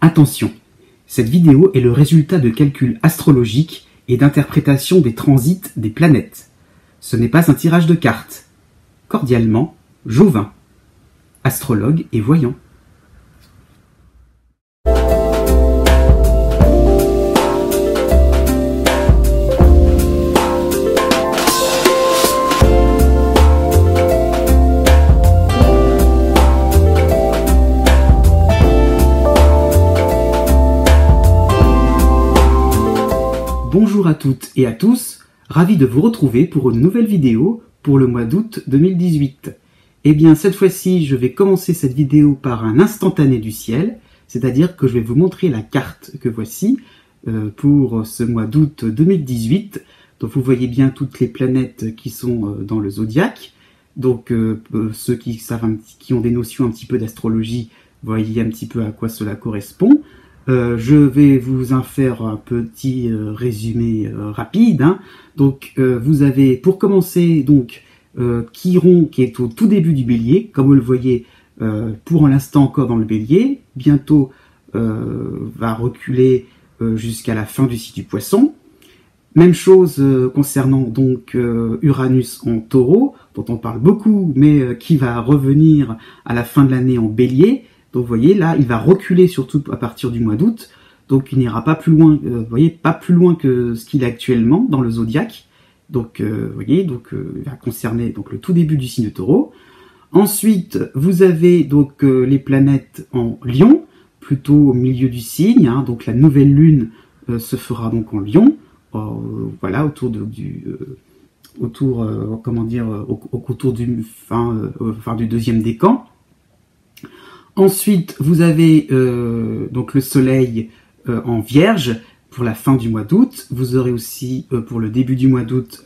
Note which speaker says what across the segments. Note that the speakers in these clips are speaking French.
Speaker 1: Attention, cette vidéo est le résultat de calculs astrologiques et d'interprétation des transits des planètes. Ce n'est pas un tirage de cartes. Cordialement, Jovin, astrologue et voyant. Bonjour à toutes et à tous, ravi de vous retrouver pour une nouvelle vidéo pour le mois d'août 2018. Et bien cette fois-ci, je vais commencer cette vidéo par un instantané du ciel, c'est-à-dire que je vais vous montrer la carte que voici pour ce mois d'août 2018. Donc vous voyez bien toutes les planètes qui sont dans le zodiaque. Donc ceux qui savent qui ont des notions un petit peu d'astrologie, voyez un petit peu à quoi cela correspond. Je vais vous en faire un petit résumé rapide. Donc, vous avez, pour commencer, donc Chiron qui est au tout début du Bélier, comme vous le voyez, pour l'instant encore dans le Bélier. Bientôt, va reculer jusqu'à la fin du signe du Poisson. Même chose concernant donc Uranus en Taureau, dont on parle beaucoup, mais qui va revenir à la fin de l'année en Bélier. Donc vous voyez là, il va reculer surtout à partir du mois d'août, donc il n'ira pas plus loin, vous voyez, pas plus loin que ce qu'il est actuellement dans le zodiaque. Donc vous voyez, donc il va concerner donc le tout début du signe de Taureau. Ensuite, vous avez donc les planètes en Lion, plutôt au milieu du signe. Donc la nouvelle lune se fera donc en Lion, voilà, autour du deuxième décan. Ensuite, vous avez donc le soleil en Vierge pour la fin du mois d'août. Vous aurez aussi pour le début du mois d'août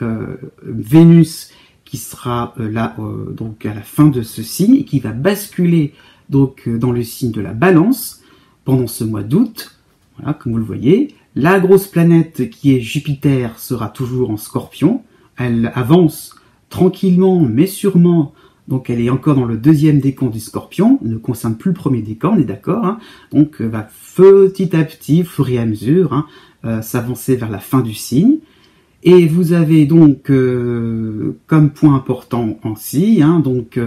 Speaker 1: Vénus qui sera là donc à la fin de ce signe et qui va basculer donc dans le signe de la Balance pendant ce mois d'août. Voilà, comme vous le voyez. La grosse planète qui est Jupiter sera toujours en Scorpion. Elle avance tranquillement mais sûrement. Donc elle est encore dans le deuxième décan du Scorpion, ne concerne plus le premier décan, on est d'accord. Donc va petit à petit, au fur et à mesure, s'avancer vers la fin du signe. Et vous avez donc comme point important aussi, donc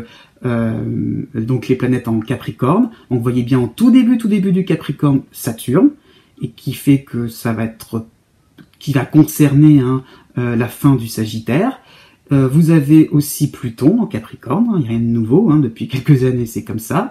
Speaker 1: les planètes en Capricorne. Donc vous voyez bien en tout début du Capricorne, Saturne, et qui fait que ça va être, qui va concerner la fin du Sagittaire. Vous avez aussi Pluton en Capricorne, il n'y a rien de nouveau, depuis quelques années c'est comme ça.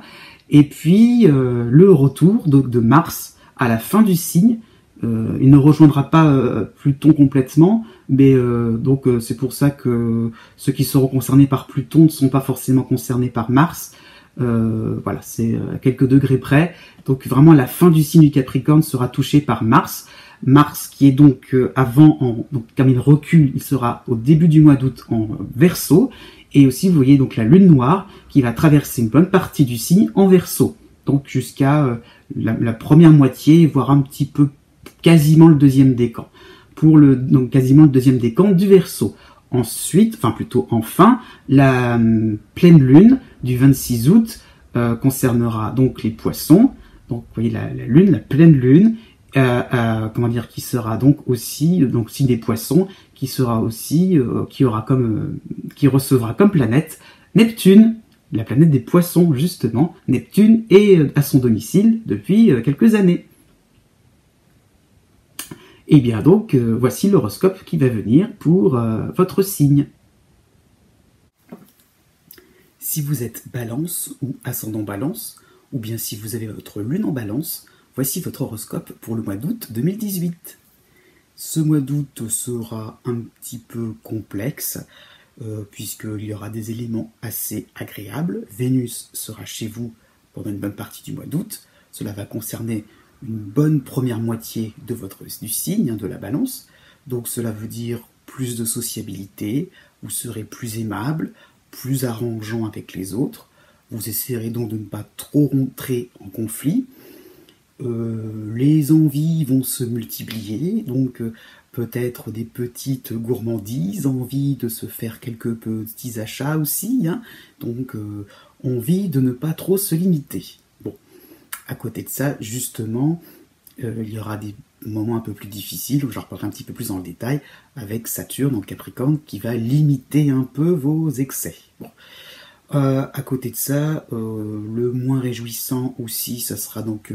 Speaker 1: Et puis le retour donc, de Mars à la fin du signe. Il ne rejoindra pas Pluton complètement, mais donc c'est pour ça que ceux qui seront concernés par Pluton ne sont pas forcément concernés par Mars. Voilà, c'est à quelques degrés près. Donc vraiment la fin du signe du Capricorne sera touchée par Mars. Mars qui est donc donc comme il recule, il sera au début du mois d'août en Verseau, et aussi vous voyez donc la lune noire qui va traverser une bonne partie du signe en Verseau, donc jusqu'à la première moitié, voire un petit peu quasiment le deuxième décan, donc quasiment le deuxième décan du Verseau. Ensuite, enfin, la pleine lune du 26 août concernera donc les Poissons. Donc vous voyez la lune, la pleine lune. Qui sera donc aussi des Poissons, qui sera aussi qui recevra comme planète Neptune, la planète des Poissons justement. Neptune est à son domicile depuis quelques années. Et bien donc voici l'horoscope qui va venir pour votre signe. Si vous êtes Balance ou ascendant Balance, ou bien si vous avez votre lune en Balance, voici votre horoscope pour le mois d'août 2018. Ce mois d'août sera un petit peu complexe, puisqu'il y aura des éléments assez agréables. Vénus sera chez vous pendant une bonne partie du mois d'août. Cela va concerner une bonne première moitié du signe, de la Balance. Donc cela veut dire plus de sociabilité, vous serez plus aimable, plus arrangeant avec les autres. Vous essayerez donc de ne pas trop rentrer en conflit. Les envies vont se multiplier, donc peut-être des petites gourmandises, envie de se faire quelques petits achats aussi, donc envie de ne pas trop se limiter. Bon, À côté de ça, justement, il y aura des moments un peu plus difficiles, où j'en reparlerai un petit peu plus dans le détail, avec Saturne en Capricorne, qui va limiter un peu vos excès. Bon. À côté de ça, le moins réjouissant aussi, ça sera donc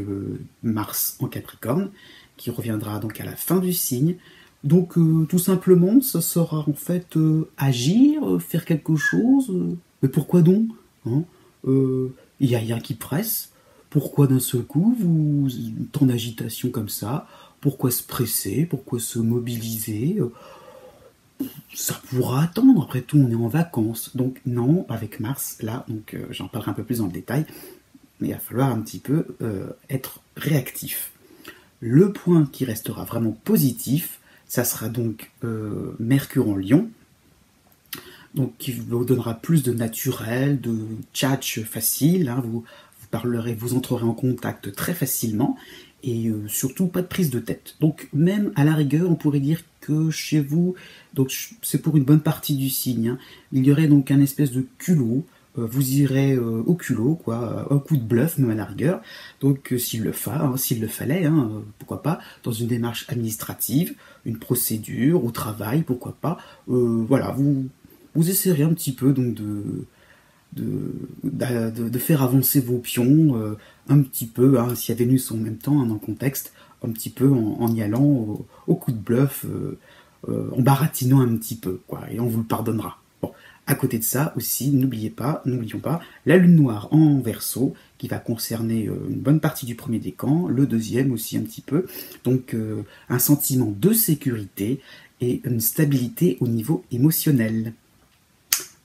Speaker 1: Mars en Capricorne, qui reviendra donc à la fin du signe. Donc tout simplement, ça sera en fait agir, faire quelque chose. Mais pourquoi donc, hein, il n'y a rien qui presse. Pourquoi d'un seul coup, tant d'agitation comme ça? Pourquoi se presser? Pourquoi se mobiliser? Ça pourra attendre, après tout on est en vacances. Donc non, avec Mars, là, donc j'en parlerai un peu plus dans le détail, mais il va falloir un petit peu être réactif. Le point qui restera vraiment positif, ça sera donc Mercure en Lion, donc qui vous donnera plus de naturel, de tchatch facile, hein, vous parlerez, vous entrerez en contact très facilement, et surtout pas de prise de tête. Donc même à la rigueur, on pourrait dire que chez vous, donc c'est pour une bonne partie du signe, hein, il y aurait donc un espèce de culot, vous irez au culot, quoi, un coup de bluff même à la rigueur, donc s'il le fallait, hein, pourquoi pas, dans une démarche administrative, une procédure, au travail, pourquoi pas, voilà, vous essayerez un petit peu donc de faire avancer vos pions un petit peu, hein, s'il y a Vénus en même temps, hein, dans le contexte, un petit peu en y allant au coup de bluff, en baratinant un petit peu, quoi, et on vous le pardonnera. Bon, à côté de ça aussi, n'oublions pas, la lune noire en Verseau, qui va concerner une bonne partie du premier décan, le deuxième aussi un petit peu, donc un sentiment de sécurité et une stabilité au niveau émotionnel.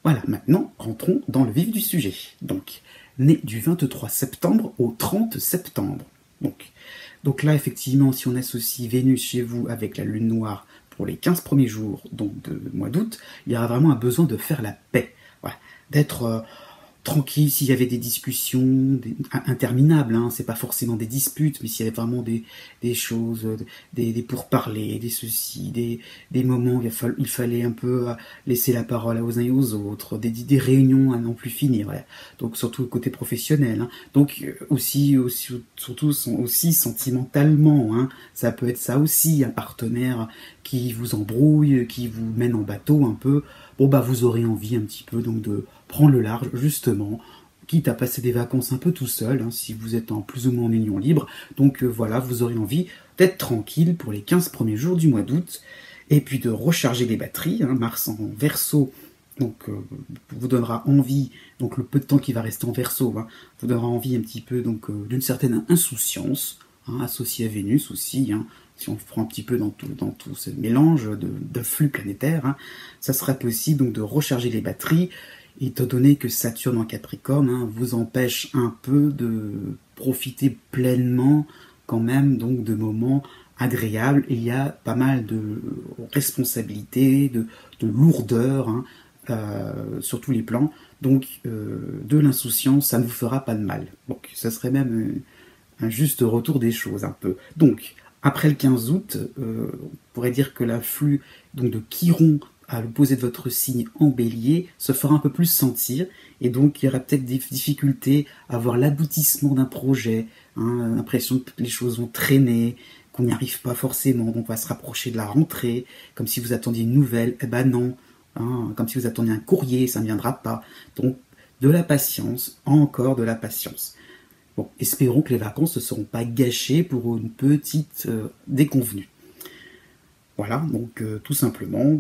Speaker 1: Voilà, maintenant, rentrons dans le vif du sujet. Donc, né du 23 septembre au 30 septembre. Donc là, effectivement, si on associe Vénus chez vous avec la lune noire pour les 15 premiers jours donc de mois d'août, il y aura vraiment un besoin de faire la paix. Voilà, d'être tranquille s'il y avait des discussions interminables, hein, c'est pas forcément des disputes, mais s'il y avait vraiment des choses, des pourparlers, des ceci, des moments où il fallait un peu laisser la parole aux uns et aux autres, des réunions à n'en plus finir, voilà. Donc surtout le côté professionnel, hein. Donc surtout aussi sentimentalement, hein, ça peut être ça aussi, un partenaire qui vous embrouille, qui vous mène en bateau un peu. Bon bah vous aurez envie un petit peu donc de prendre le large justement, quitte à passer des vacances un peu tout seul, hein, si vous êtes en plus ou moins en union libre. Donc voilà, vous aurez envie d'être tranquille pour les 15 premiers jours du mois d'août, et puis de recharger les batteries, hein. Mars en Verseau, donc vous donnera envie, donc le peu de temps qui va rester en Verseau, hein, vous donnera envie un petit peu donc d'une certaine insouciance, hein, associée à Vénus aussi, hein. Si on prend un petit peu dans tout ce mélange de flux planétaires, hein, ça sera possible donc de recharger les batteries, étant donné que Saturne en Capricorne, hein, vous empêche un peu de profiter pleinement quand même donc de moments agréables. Et il y a pas mal de responsabilités, de lourdeur, hein, sur tous les plans. Donc de l'insouciance, ça ne vous fera pas de mal. Donc ça serait même un juste retour des choses un peu. Donc après le 15 août, on pourrait dire que l'afflux donc de Chiron à l'opposé de votre signe en Bélier se fera un peu plus sentir, et donc il y aura peut-être des difficultés à voir l'aboutissement d'un projet, hein, l'impression que les choses vont traîner, qu'on n'y arrive pas forcément, donc on va se rapprocher de la rentrée, comme si vous attendiez une nouvelle, eh ben non, hein, comme si vous attendiez un courrier, ça ne viendra pas. Donc de la patience, encore de la patience. Bon, espérons que les vacances ne seront pas gâchées pour une petite déconvenue. Voilà, donc tout simplement,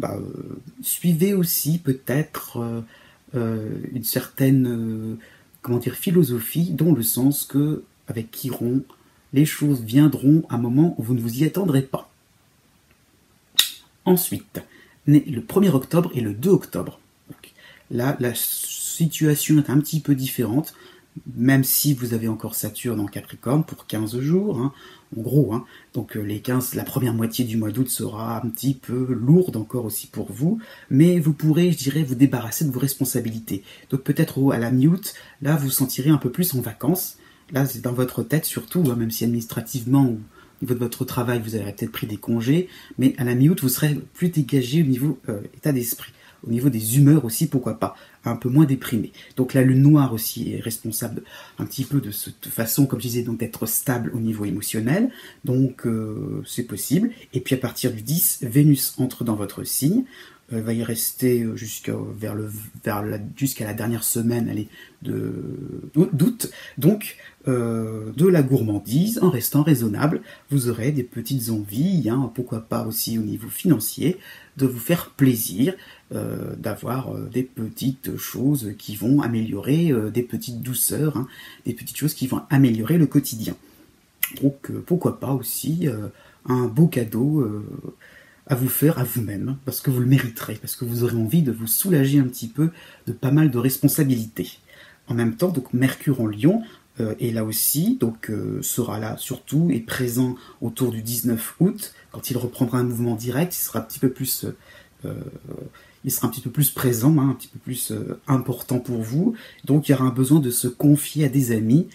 Speaker 1: suivez aussi peut-être une certaine philosophie, dans le sens que, avec Chiron, les choses viendront à un moment où vous ne vous y attendrez pas. Ensuite, né le 1er octobre et le 2 octobre. Donc, là, la situation est un petit peu différente, même si vous avez encore Saturne en Capricorne pour 15 jours, hein, en gros, hein. Donc la première moitié du mois d'août sera un petit peu lourde encore aussi pour vous, mais vous pourrez, je dirais, vous débarrasser de vos responsabilités. Donc peut-être à la mi-août, là vous vous sentirez un peu plus en vacances, là c'est dans votre tête surtout, hein, même si administrativement ou au niveau de votre travail vous avez peut-être pris des congés, mais à la mi-août vous serez plus dégagé au niveau état d'esprit. au niveau des humeurs aussi, pourquoi pas, un peu moins déprimé. Donc la lune noire aussi est responsable un petit peu de cette façon, comme je disais, donc d'être stable au niveau émotionnel, donc c'est possible. Et puis à partir du 10, Vénus entre dans votre signe, va y rester jusqu'à la dernière semaine d'août. Donc, de la gourmandise, en restant raisonnable, vous aurez des petites envies, hein, pourquoi pas aussi au niveau financier, de vous faire plaisir, d'avoir des petites choses qui vont améliorer, des petites douceurs, hein, des petites choses qui vont améliorer le quotidien. Donc, pourquoi pas aussi un beau cadeau à vous faire à vous-même, parce que vous le mériterez, parce que vous aurez envie de vous soulager un petit peu de pas mal de responsabilités. En même temps, donc Mercure en Lion est là aussi, donc sera là surtout et présent autour du 19 août, quand il reprendra un mouvement direct, il sera un petit peu plus présent, hein, un petit peu plus important pour vous, donc il y aura un besoin de se confier à des amis,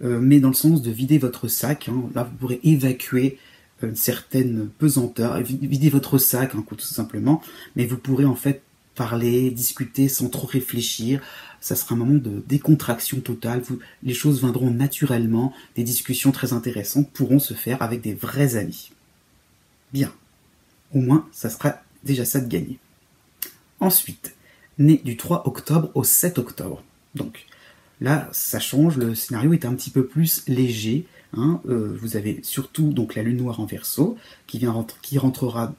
Speaker 1: mais dans le sens de vider votre sac, hein, là vous pourrez évacuer une certaine pesanteur, vider votre sac, hein, tout simplement, mais vous pourrez en fait parler, discuter sans trop réfléchir, ça sera un moment de décontraction totale, les choses viendront naturellement, des discussions très intéressantes pourront se faire avec des vrais amis. Bien, au moins ça sera déjà ça de gagné. Ensuite, né du 3 octobre au 7 octobre, donc là ça change, le scénario est un petit peu plus léger, hein, vous avez surtout donc la lune noire en Verseau qui entrera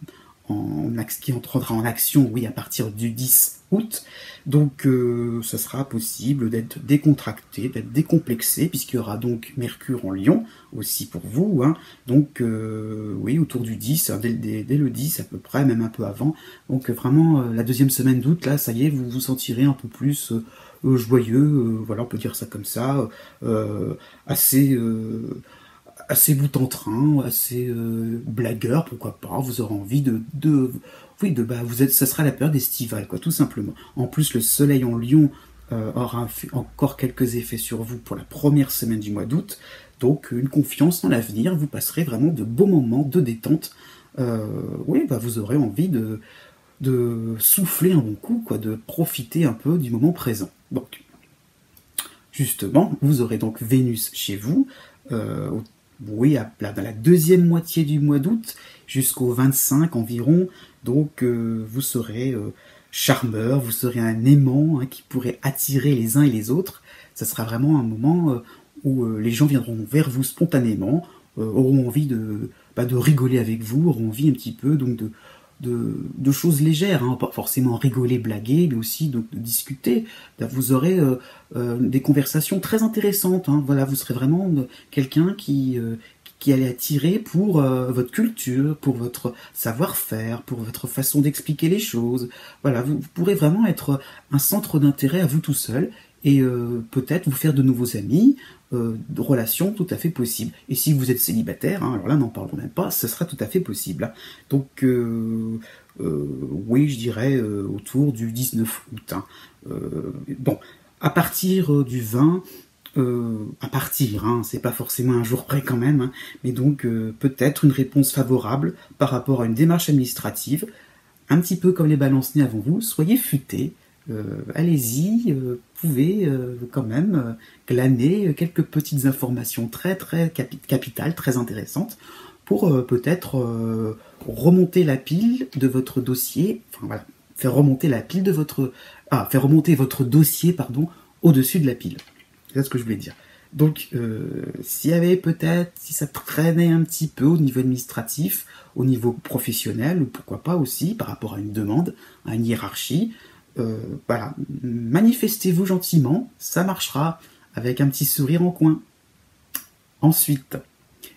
Speaker 1: en action, oui, à partir du 10 août. Donc, ça sera possible d'être décontracté, d'être décomplexé, puisqu'il y aura donc Mercure en Lion aussi pour vous. Hein. Donc, oui, autour du 10, dès le 10 à peu près, même un peu avant. Donc, vraiment, la deuxième semaine d'août, là, ça y est, vous vous sentirez un peu plus joyeux, voilà, on peut dire ça comme ça, assez bout en train, assez blagueur, pourquoi pas, vous aurez envie ça sera la période estivale, quoi, tout simplement. En plus, le soleil en Lion aura encore quelques effets sur vous pour la première semaine du mois d'août, donc une confiance en l'avenir, vous passerez vraiment de beaux moments de détente, vous aurez envie de souffler un bon coup, quoi, de profiter un peu du moment présent. Donc, justement, vous aurez donc Vénus chez vous, dans la deuxième moitié du mois d'août, jusqu'au 25 environ, donc vous serez charmeur, vous serez un aimant, hein, qui pourrait attirer les uns et les autres. Ça sera vraiment un moment où les gens viendront vers vous spontanément, auront envie de rigoler avec vous, auront envie un petit peu donc de choses légères, hein, pas forcément rigoler, blaguer, mais aussi de discuter. Vous aurez des conversations très intéressantes. Hein, voilà, vous serez vraiment quelqu'un qui allait attirer pour votre culture, pour votre savoir-faire, pour votre façon d'expliquer les choses. Voilà, vous pourrez vraiment être un centre d'intérêt à vous tout seul et peut-être vous faire de nouveaux amis, de relations tout à fait possibles. Et si vous êtes célibataire, hein, alors là n'en parlons même pas, ce sera tout à fait possible. Hein. Donc oui, je dirais autour du 19 août. Hein. Bon, à partir du 20, c'est pas forcément un jour près quand même, hein, mais donc peut-être une réponse favorable par rapport à une démarche administrative, un petit peu comme les balances-nez avant vous, soyez futés. Allez-y, pouvez quand même glaner quelques petites informations très très capitales, très intéressantes, pour peut-être remonter la pile de votre dossier, enfin voilà, faire remonter votre dossier, pardon, au-dessus de la pile. C'est ce que je voulais dire. Donc, si ça traînait un petit peu au niveau administratif, au niveau professionnel, ou pourquoi pas aussi par rapport à une demande, à une hiérarchie, voilà, manifestez-vous gentiment, ça marchera, avec un petit sourire en coin. Ensuite,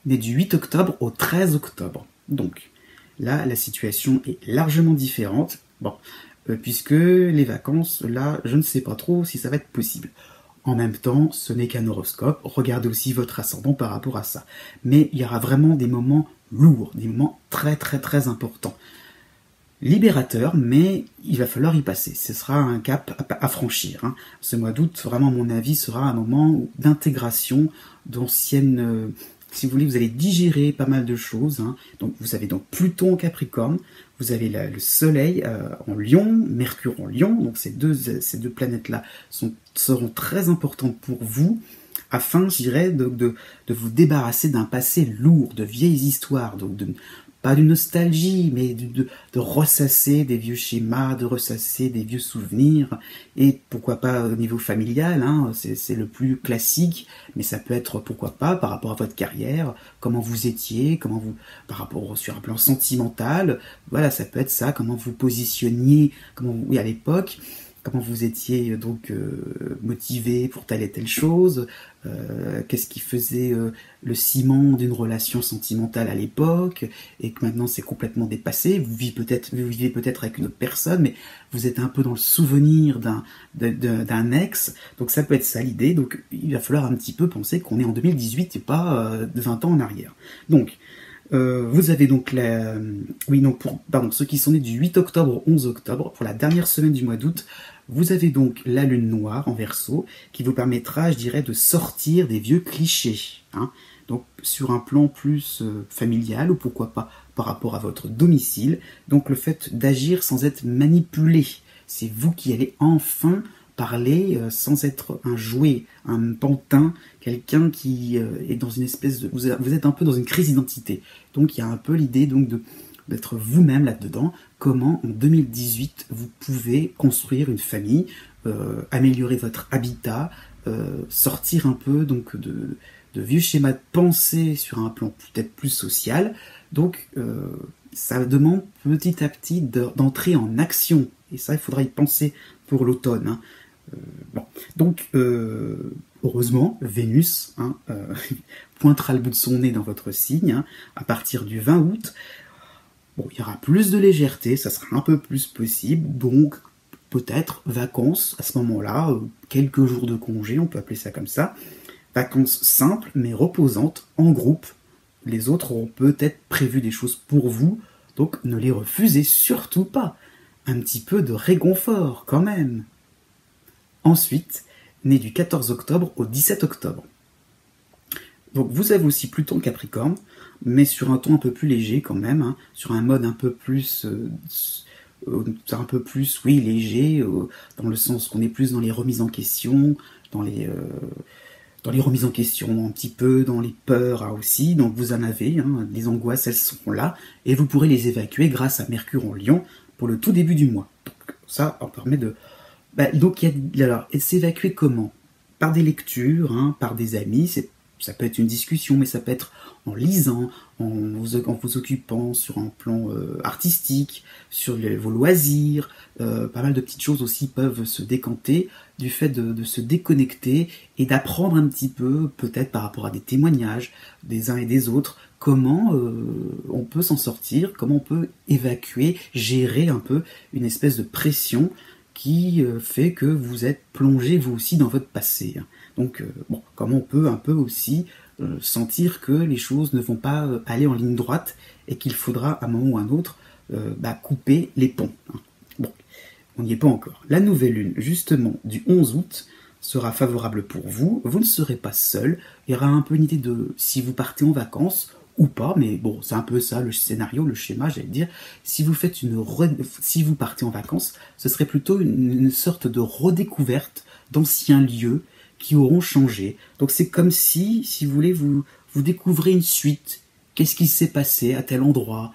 Speaker 1: né du 8 octobre au 13 octobre. Donc, là, la situation est largement différente. Bon, puisque les vacances, là, je ne sais pas trop si ça va être possible. En même temps, ce n'est qu'un horoscope, regardez aussi votre ascendant par rapport à ça. Mais il y aura vraiment des moments lourds, des moments très très très importants. Libérateur, mais il va falloir y passer. Ce sera un cap à franchir. Hein. Ce mois d'août, vraiment, à mon avis, sera un moment d'intégration d'anciennes si vous voulez, vous allez digérer pas mal de choses. Hein. Donc, vous avez donc Pluton en Capricorne, vous avez le Soleil en Lion, Mercure en Lion. Donc, ces deux planètes-là seront très importantes pour vous, afin, je dirais, de vous débarrasser d'un passé lourd, de vieilles histoires, donc pas d'une nostalgie, mais de ressasser des vieux schémas, de ressasser des vieux souvenirs, et pourquoi pas au niveau familial, hein, c'est le plus classique, mais ça peut être, pourquoi pas, par rapport à votre carrière, comment vous étiez, par rapport sur un plan sentimental, voilà, ça peut être ça, comment vous positionniez, à l'époque, comment vous étiez donc motivé pour telle et telle chose, qu'est-ce qui faisait le ciment d'une relation sentimentale à l'époque, et que maintenant c'est complètement dépassé, vous vivez peut-être avec une autre personne, mais vous êtes un peu dans le souvenir d'un ex, donc ça peut être ça l'idée, donc il va falloir un petit peu penser qu'on est en 2018 et pas 20 ans en arrière. Donc, vous avez donc ceux qui sont nés du 8 octobre au 11 octobre, pour la dernière semaine du mois d'août, vous avez donc la lune noire en Verseau, qui vous permettra, je dirais, de sortir des vieux clichés, hein. Donc sur un plan plus familial, ou pourquoi pas par rapport à votre domicile, donc le fait d'agir sans être manipulé, c'est vous qui allez enfin parler sans être un jouet, un pantin, quelqu'un qui est dans une espèce de... Vous êtes un peu dans une crise d'identité. Donc il y a un peu l'idée donc d'être vous-même là-dedans. Comment en 2018 vous pouvez construire une famille, améliorer votre habitat, sortir un peu donc de vieux schémas de pensée sur un plan peut-être plus social. Donc ça demande petit à petit d'entrer en action. Et ça, il faudra y penser pour l'automne, hein. Donc, heureusement, Vénus pointera le bout de son nez dans votre signe, hein, à partir du 20 août. Bon, il y aura plus de légèreté, ça sera un peu plus possible, donc peut-être vacances à ce moment-là, quelques jours de congé, on peut appeler ça comme ça. Vacances simples mais reposantes, en groupe. Les autres auront peut-être prévu des choses pour vous, donc ne les refusez surtout pas. Un petit peu de réconfort quand même. Ensuite, né du 14 octobre au 17 octobre. Donc vous avez aussi Pluton Capricorne, mais sur un ton un peu plus léger quand même, hein, sur un mode un peu plus léger, dans le sens qu'on est plus dans les remises en question, dans les remises en question un petit peu, dans les peurs aussi, donc vous en avez, hein, les angoisses elles sont là, et vous pourrez les évacuer grâce à Mercure en Lion pour le tout début du mois. Donc ça en permet de... donc alors, s'évacuer comment? Par des lectures, hein, par des amis, ça peut être une discussion, mais ça peut être en lisant, en vous occupant sur un plan artistique, sur vos loisirs, pas mal de petites choses aussi peuvent se décanter du fait de se déconnecter et d'apprendre un petit peu, peut-être par rapport à des témoignages des uns et des autres, comment on peut s'en sortir, comment on peut évacuer, gérer un peu une espèce de pression qui fait que vous êtes plongé vous aussi dans votre passé. Donc, comment on peut un peu aussi sentir que les choses ne vont pas aller en ligne droite et qu'il faudra à un moment ou à un autre couper les ponts. Bon, on n'y est pas encore. La nouvelle lune, justement, du 11 août, sera favorable pour vous. Vous ne serez pas seul. Il y aura un peu une idée de si vous partez en vacances ou pas, mais bon, c'est un peu ça le scénario, le schéma, j'allais dire. Si vous partez en vacances, ce serait plutôt une sorte de redécouverte d'anciens lieux qui auront changé. Donc c'est comme si vous voulez, vous découvrez une suite. Qu'est-ce qui s'est passé à tel endroit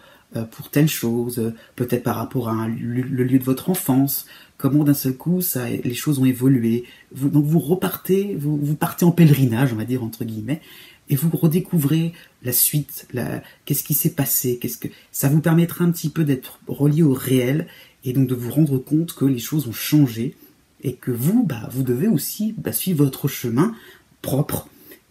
Speaker 1: pour telle chose, peut-être par rapport à le lieu de votre enfance. Comment d'un seul coup les choses ont évolué. Donc vous partez en pèlerinage, on va dire entre guillemets, et vous redécouvrez la suite, qu'est-ce qui s'est passé, ça vous permettra un petit peu d'être relié au réel et donc de vous rendre compte que les choses ont changé et que vous devez aussi suivre votre chemin propre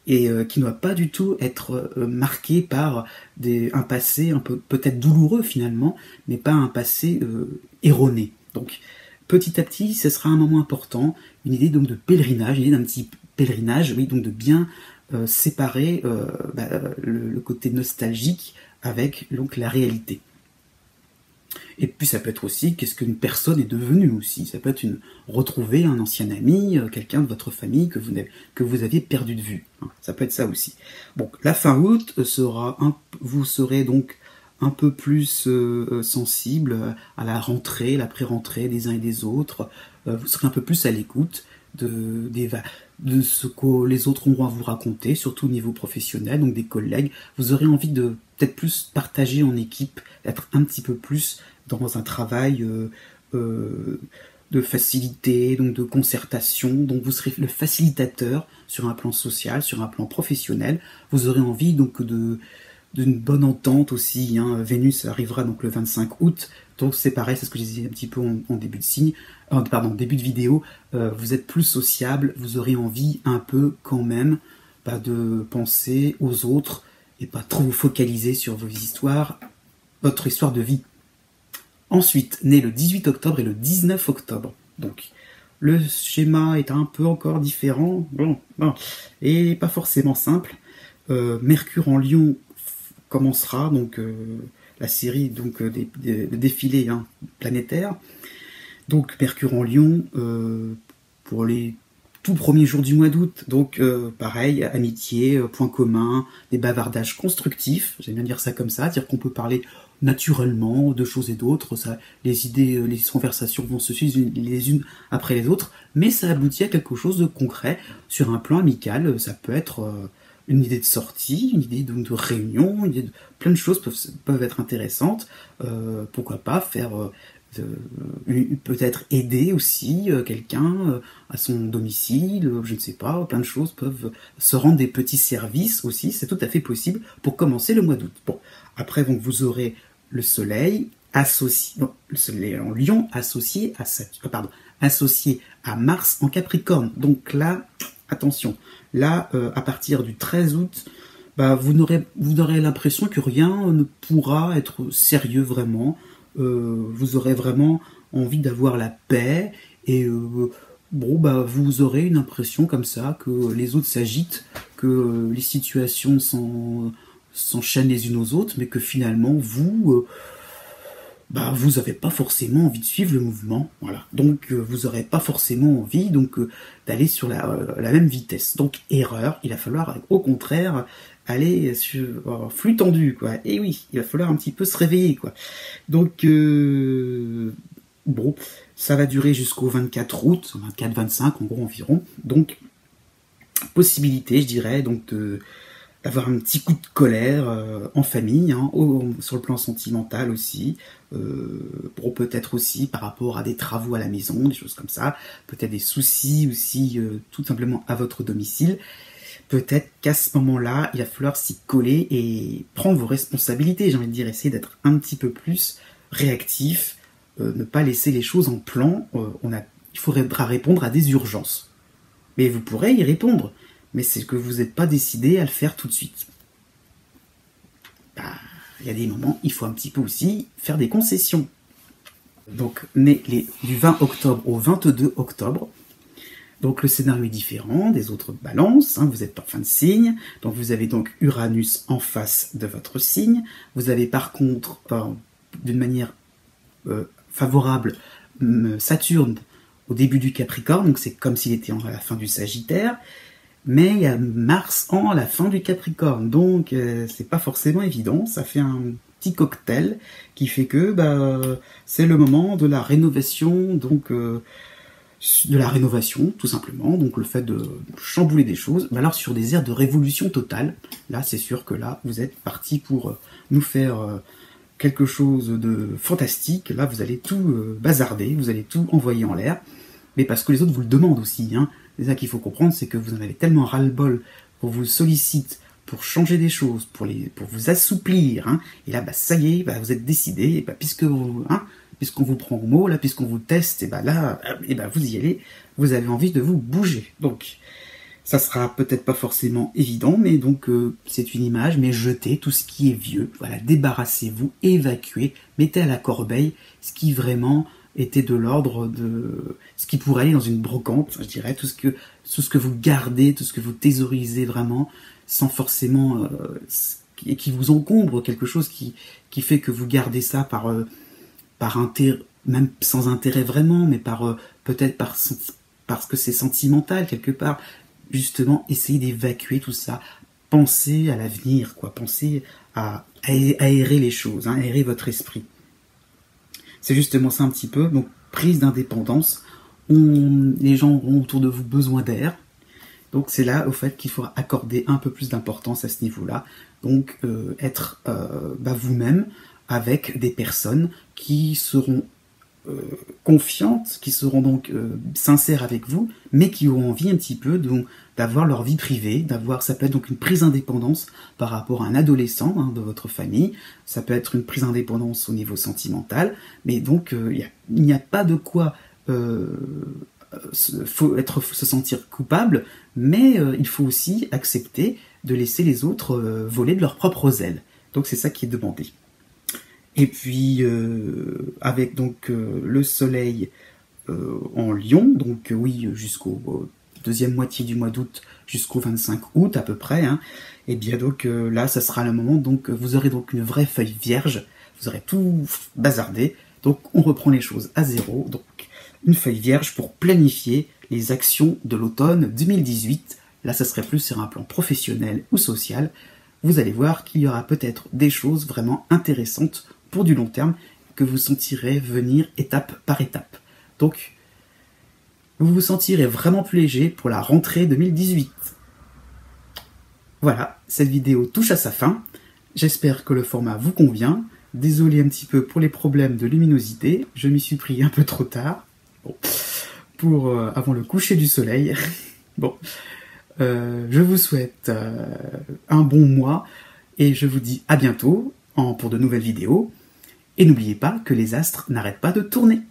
Speaker 1: et qui ne doit pas du tout être marqué par un passé un peu peut-être douloureux finalement, mais pas un passé erroné. Donc petit à petit, ce sera un moment important, une idée donc de pèlerinage, une idée d'un petit pèlerinage, oui, donc de bien séparer le côté nostalgique avec donc la réalité. Et puis ça peut être aussi qu'est-ce qu'une personne est devenue aussi. Ça peut être retrouver un ancien ami, quelqu'un de votre famille que vous aviez perdu de vue. Hein. Ça peut être ça aussi. Bon, la fin août vous serez donc un peu plus sensible à la rentrée, la pré-rentrée des uns et des autres. Vous serez un peu plus à l'écoute de ce que les autres auront à vous raconter, surtout au niveau professionnel, donc des collègues. Vous aurez envie de peut-être plus partager en équipe, d'être un petit peu plus dans un travail de facilité, donc de concertation. Donc vous serez le facilitateur sur un plan social, sur un plan professionnel. Vous aurez envie donc d'une bonne entente aussi. Hein. Vénus arrivera donc le 25 août. Donc c'est pareil, c'est ce que je disais un petit peu en début de début de vidéo. Vous êtes plus sociable, vous aurez envie un peu quand même de penser aux autres et pas trop vous focaliser sur vos histoires, votre histoire de vie. Ensuite, né le 18 octobre et le 19 octobre. Donc, le schéma est un peu encore différent, et pas forcément simple. Mercure en Lion commencera, donc la série donc, des défilés planétaires. Donc, Mercure en Lion, pour les tout premiers jours du mois d'août, donc pareil, amitié, points communs, des bavardages constructifs, j'aime bien dire ça comme ça, dire qu'on peut parler naturellement de choses et d'autres, les idées, les conversations vont se suivre les unes après les autres, mais ça aboutit à quelque chose de concret sur un plan amical. Ça peut être une idée de sortie, une idée de réunion, une idée de plein de choses peuvent être intéressantes. Pourquoi pas faire peut-être aider aussi quelqu'un à son domicile, je ne sais pas, plein de choses peuvent se rendre des petits services aussi, c'est tout à fait possible pour commencer le mois d'août. Bon, après donc vous aurez le soleil associé, le soleil en Lion associé à Mars en Capricorne. Donc là, attention, là à partir du 13 août, vous aurez l'impression que rien ne pourra être sérieux vraiment. Vous aurez vraiment envie d'avoir la paix et vous aurez une impression comme ça que les autres s'agitent, que les situations s'enchaînent les unes aux autres, mais que finalement vous n'avez pas forcément envie de suivre le mouvement, voilà. Donc vous n'aurez pas forcément envie d'aller sur la même vitesse. Donc erreur, il va falloir au contraire aller sur flux tendu, quoi. Et oui, il va falloir un petit peu se réveiller, quoi. Donc ça va durer jusqu'au 24 août, 24-25 en gros environ. Donc possibilité, je dirais, donc d'avoir un petit coup de colère en famille, sur le plan sentimental aussi, peut-être aussi par rapport à des travaux à la maison, des choses comme ça, peut-être des soucis aussi tout simplement à votre domicile. Peut-être qu'à ce moment-là, il va falloir s'y coller et prendre vos responsabilités, j'ai envie de dire, essayer d'être un petit peu plus réactif, ne pas laisser les choses en plan. Il faudra répondre à des urgences. Mais vous pourrez y répondre, mais c'est que vous n'êtes pas décidé à le faire tout de suite. Il y a des moments, il faut un petit peu aussi faire des concessions. Donc, né du 20 octobre au 22 octobre, donc le scénario est différent des autres balances, vous êtes en fin de signe, donc vous avez donc Uranus en face de votre signe, vous avez par contre, d'une manière favorable, Saturne au début du Capricorne, donc c'est comme s'il était à la fin du Sagittaire, mais il y a Mars à la fin du Capricorne, donc c'est pas forcément évident, ça fait un petit cocktail qui fait que c'est le moment de la rénovation, donc tout simplement, donc le fait de chambouler des choses, alors sur des airs de révolution totale, là c'est sûr que là vous êtes parti pour nous faire quelque chose de fantastique, là vous allez tout bazarder, vous allez tout envoyer en l'air, mais parce que les autres vous le demandent aussi, c'est ça qu'il faut comprendre, c'est que vous en avez tellement ras-le-bol, pour vous solliciter, pour changer des choses, pour vous assouplir, et là ça y est, vous êtes décidé, et puisqu'on vous prend au mot, là, puisqu'on vous teste, vous y allez, vous avez envie de vous bouger. Donc, ça sera peut-être pas forcément évident, mais donc c'est une image, mais jetez tout ce qui est vieux, voilà, débarrassez-vous, évacuez, mettez à la corbeille ce qui vraiment était de l'ordre de ce qui pourrait aller dans une brocante, je dirais, tout ce que vous gardez, tout ce que vous thésaurisez vraiment, sans forcément et qui vous encombre, quelque chose qui fait que vous gardez ça par par intérêt, même sans intérêt vraiment, mais par peut-être parce que c'est sentimental quelque part. Justement, essayez d'évacuer tout ça. Pensez à l'avenir, quoi. Pensez à aérer les choses, hein, aérer votre esprit. C'est justement ça un petit peu. Donc, prise d'indépendance. Les gens auront autour de vous besoin d'air. Donc, c'est là, au fait, qu'il faudra accorder un peu plus d'importance à ce niveau-là. Donc, être vous-même avec des personnes qui seront confiantes, qui seront donc sincères avec vous, mais qui auront envie un petit peu d'avoir leur vie privée, ça peut être donc une prise d'indépendance par rapport à un adolescent de votre famille, ça peut être une prise d'indépendance au niveau sentimental, mais donc il n'y a pas de quoi se sentir coupable, mais il faut aussi accepter de laisser les autres voler de leurs propres ailes. Donc c'est ça qui est demandé. Et puis avec donc le soleil en Lion, donc oui jusqu'au deuxième moitié du mois d'août jusqu'au 25 août à peu près, hein, et bien donc là ça sera le moment, donc vous aurez donc une vraie feuille vierge, vous aurez tout bazardé, donc on reprend les choses à zéro, donc une feuille vierge pour planifier les actions de l'automne 2018, là ça serait plus sur un plan professionnel ou social. Vous allez voir qu'il y aura peut-être des choses vraiment intéressantes pour du long terme que vous sentirez venir étape par étape. Donc, vous vous sentirez vraiment plus léger pour la rentrée 2018. Voilà, cette vidéo touche à sa fin. J'espère que le format vous convient. Désolé un petit peu pour les problèmes de luminosité. Je m'y suis pris un peu trop tard. Bon, avant le coucher du soleil. Bon. Je vous souhaite un bon mois et je vous dis à bientôt pour de nouvelles vidéos. Et n'oubliez pas que les astres n'arrêtent pas de tourner.